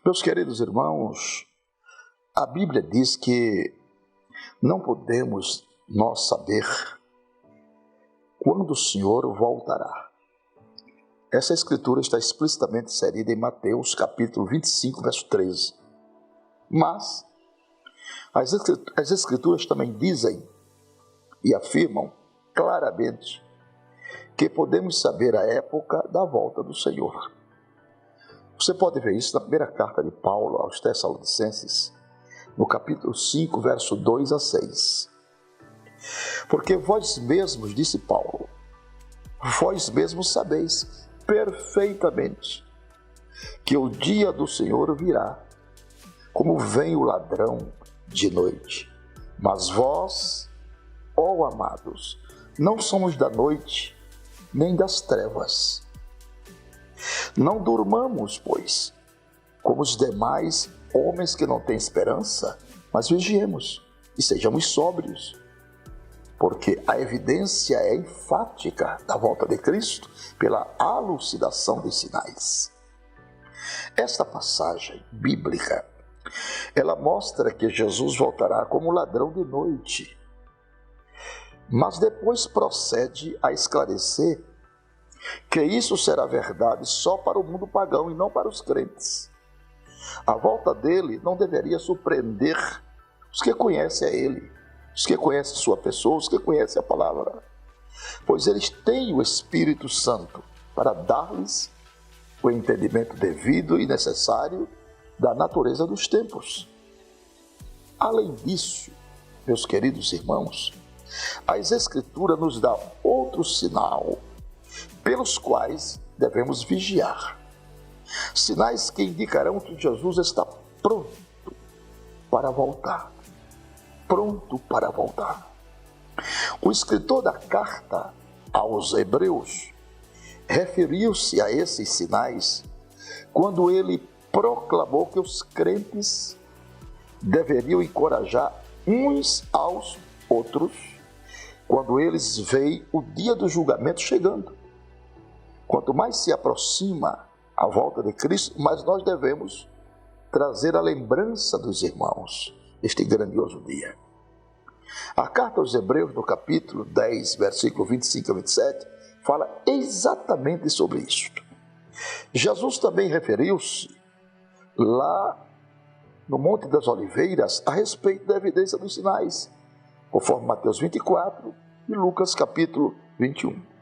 Meus queridos irmãos, a Bíblia diz que não podemos nós saber quando o Senhor voltará. Essa escritura está explicitamente inserida em Mateus capítulo 25, verso 13. Mas as escrituras também dizem e afirmam claramente que podemos saber a época da volta do Senhor. Você pode ver isso na primeira carta de Paulo aos Tessalonicenses, no capítulo 5, verso 2 a 6. Porque vós mesmos, disse Paulo, vós mesmos sabeis perfeitamente que o dia do Senhor virá, como vem o ladrão de noite. Mas vós, ó amados, não somos da noite, nem das trevas. Não durmamos, pois, como os demais homens que não têm esperança, mas vigiemos e sejamos sóbrios, porque a evidência é enfática da volta de Cristo pela elucidação dos sinais. Esta passagem bíblica, ela mostra que Jesus voltará como ladrão de noite, mas depois procede a esclarecer que isso será verdade só para o mundo pagão e não para os crentes. A volta dele não deveria surpreender os que conhecem a ele, os que conhecem sua pessoa, os que conhecem a palavra, pois eles têm o Espírito Santo para dar-lhes o entendimento devido e necessário da natureza dos tempos. Além disso, meus queridos irmãos, as Escrituras nos dão outro sinal pelos quais devemos vigiar. Sinais que indicarão que Jesus está pronto para voltar. Pronto para voltar. O escritor da carta aos Hebreus referiu-se a esses sinais quando ele proclamou que os crentes deveriam encorajar uns aos outros quando eles veem o dia do julgamento chegando. Quanto mais se aproxima a volta de Cristo, mais nós devemos trazer a lembrança dos irmãos este grandioso dia. A carta aos Hebreus, no capítulo 10, versículo 25 a 27, fala exatamente sobre isso. Jesus também referiu-se lá no Monte das Oliveiras a respeito da evidência dos sinais, conforme Mateus 24 e Lucas capítulo 21.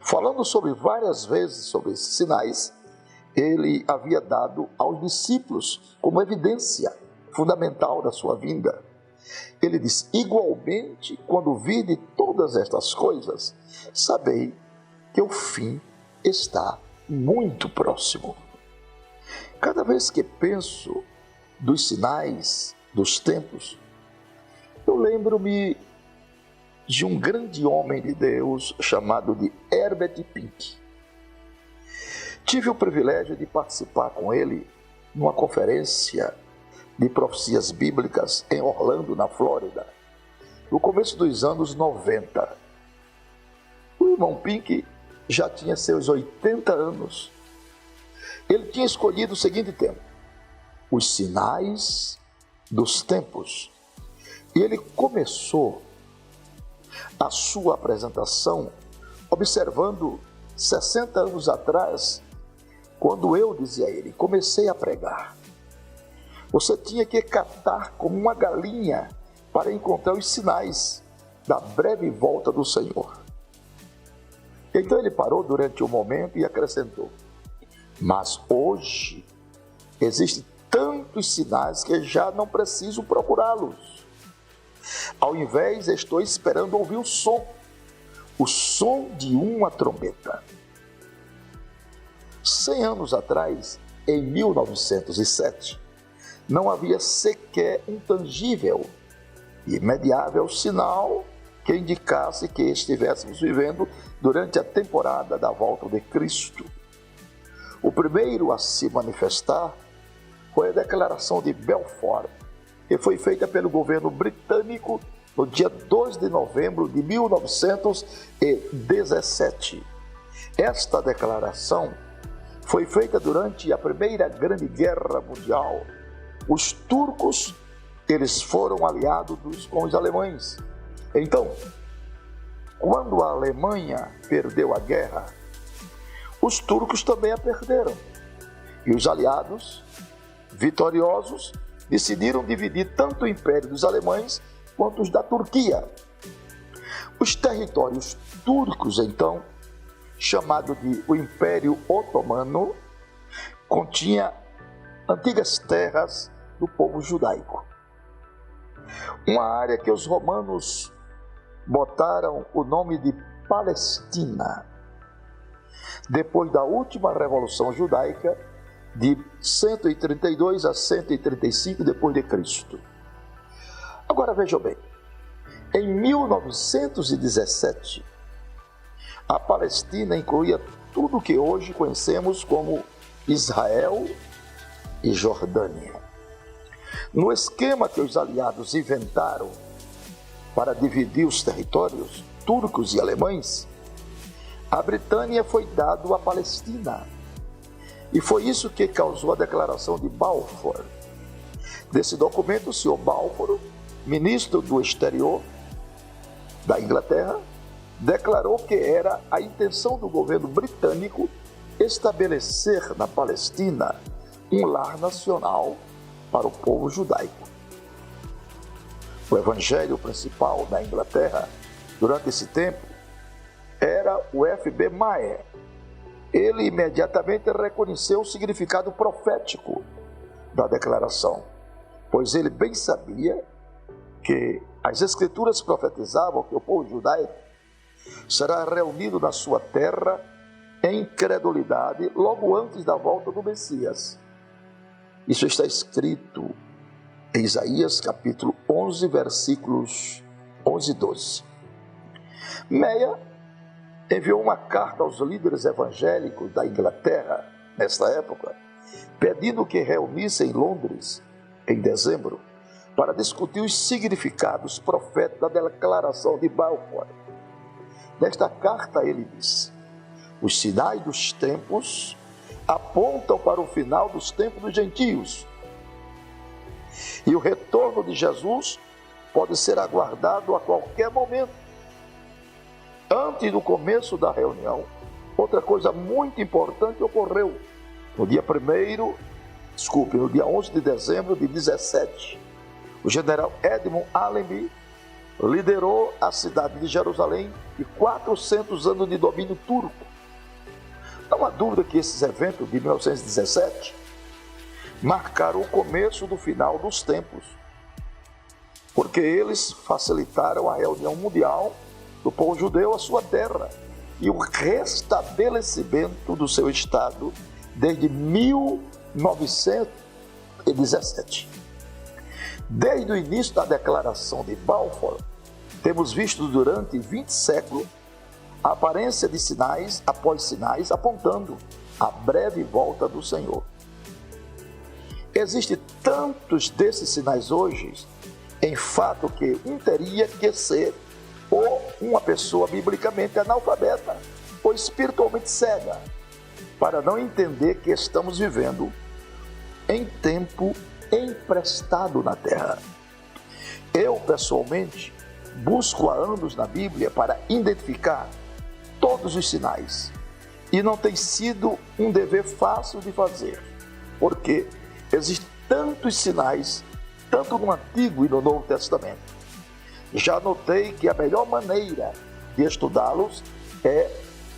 Falando sobre várias vezes sobre esses sinais, ele havia dado aos discípulos como evidência fundamental da sua vinda. Ele diz: igualmente, quando vide todas estas coisas, sabei que o fim está muito próximo. Cada vez que penso dos sinais dos tempos, eu lembro-me de um grande homem de Deus chamado de Herbert Pink. Tive o privilégio de participar com ele numa conferência de profecias bíblicas em Orlando, na Flórida, no começo dos anos 90. O irmão Pink já tinha seus 80 anos. Ele tinha escolhido o seguinte tema: os sinais dos tempos. E ele começou a sua apresentação observando 60 anos atrás, quando eu, dizia ele, comecei a pregar. Você tinha que catar como uma galinha para encontrar os sinais da breve volta do Senhor. Então ele parou durante um momento e acrescentou: mas hoje existem tantos sinais que já não preciso procurá-los. Ao invés, estou esperando ouvir o som de uma trombeta. 100 anos atrás, em 1907, não havia sequer um tangível e imediável sinal que indicasse que estivéssemos vivendo durante a temporada da volta de Cristo. O primeiro a se manifestar foi a Declaração de Balfour, que foi feita pelo governo britânico no dia 2 de novembro de 1917. Esta declaração foi feita durante a Primeira Grande Guerra Mundial. Os turcos, eles foram aliados com os alemães. Então, quando a Alemanha perdeu a guerra, os turcos também a perderam. E os aliados, vitoriosos, decidiram dividir tanto o império dos alemães quanto os da Turquia. Os territórios turcos, então, chamado de o Império Otomano, continha antigas terras do povo judaico. Uma área que os romanos botaram o nome de Palestina, depois da última Revolução Judaica, de 132 a 135 depois de Cristo. Agora vejam bem, em 1917, a Palestina incluía tudo o que hoje conhecemos como Israel e Jordânia. No esquema que os aliados inventaram para dividir os territórios turcos e alemães, a Britânia foi dada à Palestina. E foi isso que causou a Declaração de Balfour. Desse documento, o senhor Balfour, ministro do Exterior da Inglaterra, declarou que era a intenção do governo britânico estabelecer na Palestina um lar nacional para o povo judaico. O evangelho principal da Inglaterra, durante esse tempo, era o F.B. Meyer. Ele imediatamente reconheceu o significado profético da declaração, pois ele bem sabia que as Escrituras profetizavam que o povo judaico será reunido na sua terra em incredulidade logo antes da volta do Messias. Isso está escrito em Isaías capítulo 11, versículos 11 e 12. Meyer enviou uma carta aos líderes evangélicos da Inglaterra, nesta época, pedindo que reunissem em Londres, em dezembro, para discutir os significados proféticos da declaração de Balfour. Nesta carta ele diz: os sinais dos tempos apontam para o final dos tempos dos gentios, e o retorno de Jesus pode ser aguardado a qualquer momento. Antes do começo da reunião, outra coisa muito importante ocorreu. No dia 11 de dezembro de 17, o general Edmund Allenby liderou a cidade de Jerusalém de 400 anos de domínio turco. Não há dúvida que esses eventos de 1917 marcaram o começo do final dos tempos, porque eles facilitaram a reunião mundial do povo judeu à sua terra e o restabelecimento do seu Estado desde 1917. Desde o início da Declaração de Balfour, temos visto durante 20 séculos a aparência de sinais após sinais apontando a breve volta do Senhor. Existem tantos desses sinais hoje, em fato que um teria que ser ou uma pessoa biblicamente analfabeta ou espiritualmente cega, para não entender que estamos vivendo em tempo emprestado na terra. Eu, pessoalmente, busco há anos na Bíblia para identificar todos os sinais, e não tem sido um dever fácil de fazer, porque existem tantos sinais, tanto no Antigo e no Novo Testamento. Já notei que a melhor maneira de estudá-los é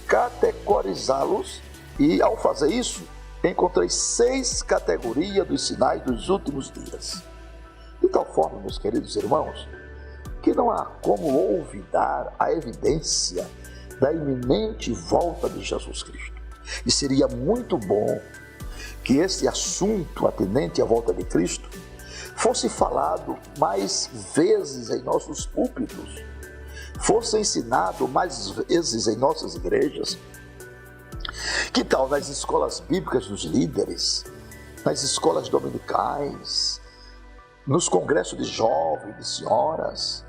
categorizá-los, e ao fazer isso, encontrei 6 categorias dos sinais dos últimos dias. De tal forma, meus queridos irmãos, que não há como olvidar a evidência da iminente volta de Jesus Cristo. E seria muito bom que esse assunto atinente à volta de Cristo fosse falado mais vezes em nossos púlpitos, fosse ensinado mais vezes em nossas igrejas. Que tal nas escolas bíblicas dos líderes, nas escolas dominicais, nos congressos de jovens, de senhoras,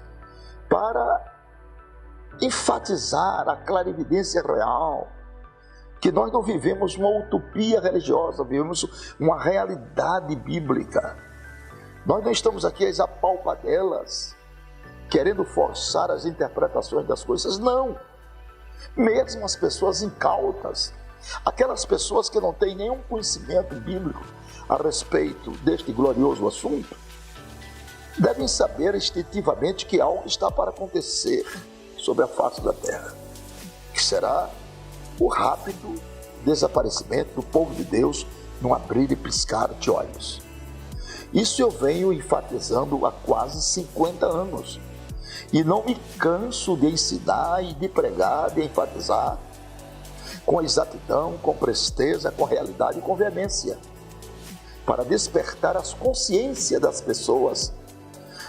para enfatizar a clarividência real, que nós não vivemos uma utopia religiosa, vivemos uma realidade bíblica. Nós não estamos aqui às apalpadelas, querendo forçar as interpretações das coisas, não. Mesmo as pessoas incautas, aquelas pessoas que não têm nenhum conhecimento bíblico a respeito deste glorioso assunto, devem saber instintivamente que algo está para acontecer sobre a face da terra, que será o rápido desaparecimento do povo de Deus num abrir e piscar de olhos. Isso eu venho enfatizando há quase 50 anos e não me canso de ensinar e de pregar, de enfatizar com exatidão, com presteza, com realidade e com veemência, para despertar as consciências das pessoas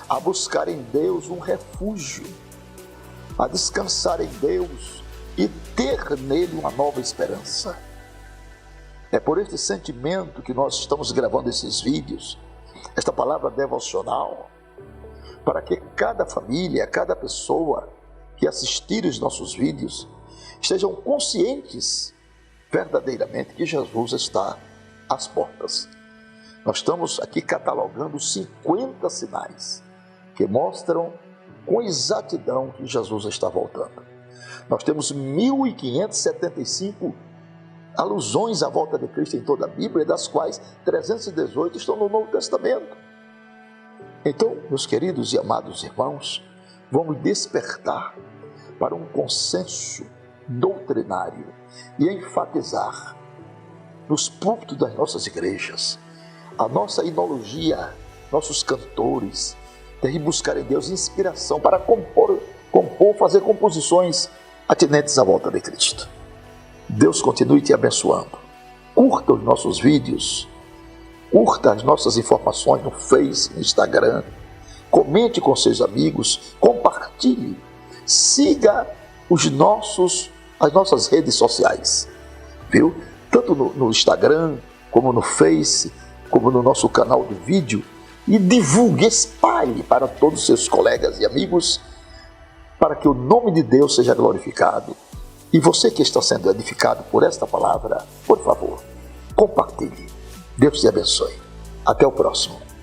a buscar em Deus um refúgio, a descansar em Deus e ter nele uma nova esperança. É por este sentimento que nós estamos gravando esses vídeos, esta palavra devocional, para que cada família, cada pessoa que assistir os nossos vídeos estejam conscientes verdadeiramente que Jesus está às portas. Nós estamos aqui catalogando 50 sinais que mostram com exatidão que Jesus está voltando. Nós temos 1575 alusões à volta de Cristo em toda a Bíblia, das quais 318 estão no Novo Testamento. Então, meus queridos e amados irmãos, vamos despertar para um consenso doutrinário e enfatizar nos púlpitos das nossas igrejas a nossa inologia, nossos cantores, devem buscar em Deus inspiração para compor, fazer composições atinentes à volta de Cristo. Deus continue te abençoando. Curta os nossos vídeos, curta as nossas informações no Face, no Instagram, comente com seus amigos, compartilhe, siga as nossas redes sociais, viu? Tanto no Instagram, como no Face, como no nosso canal de vídeo, e divulgue, espalhe para todos os seus colegas e amigos, para que o nome de Deus seja glorificado. E você que está sendo edificado por esta palavra, por favor, compartilhe. Deus te abençoe. Até o próximo.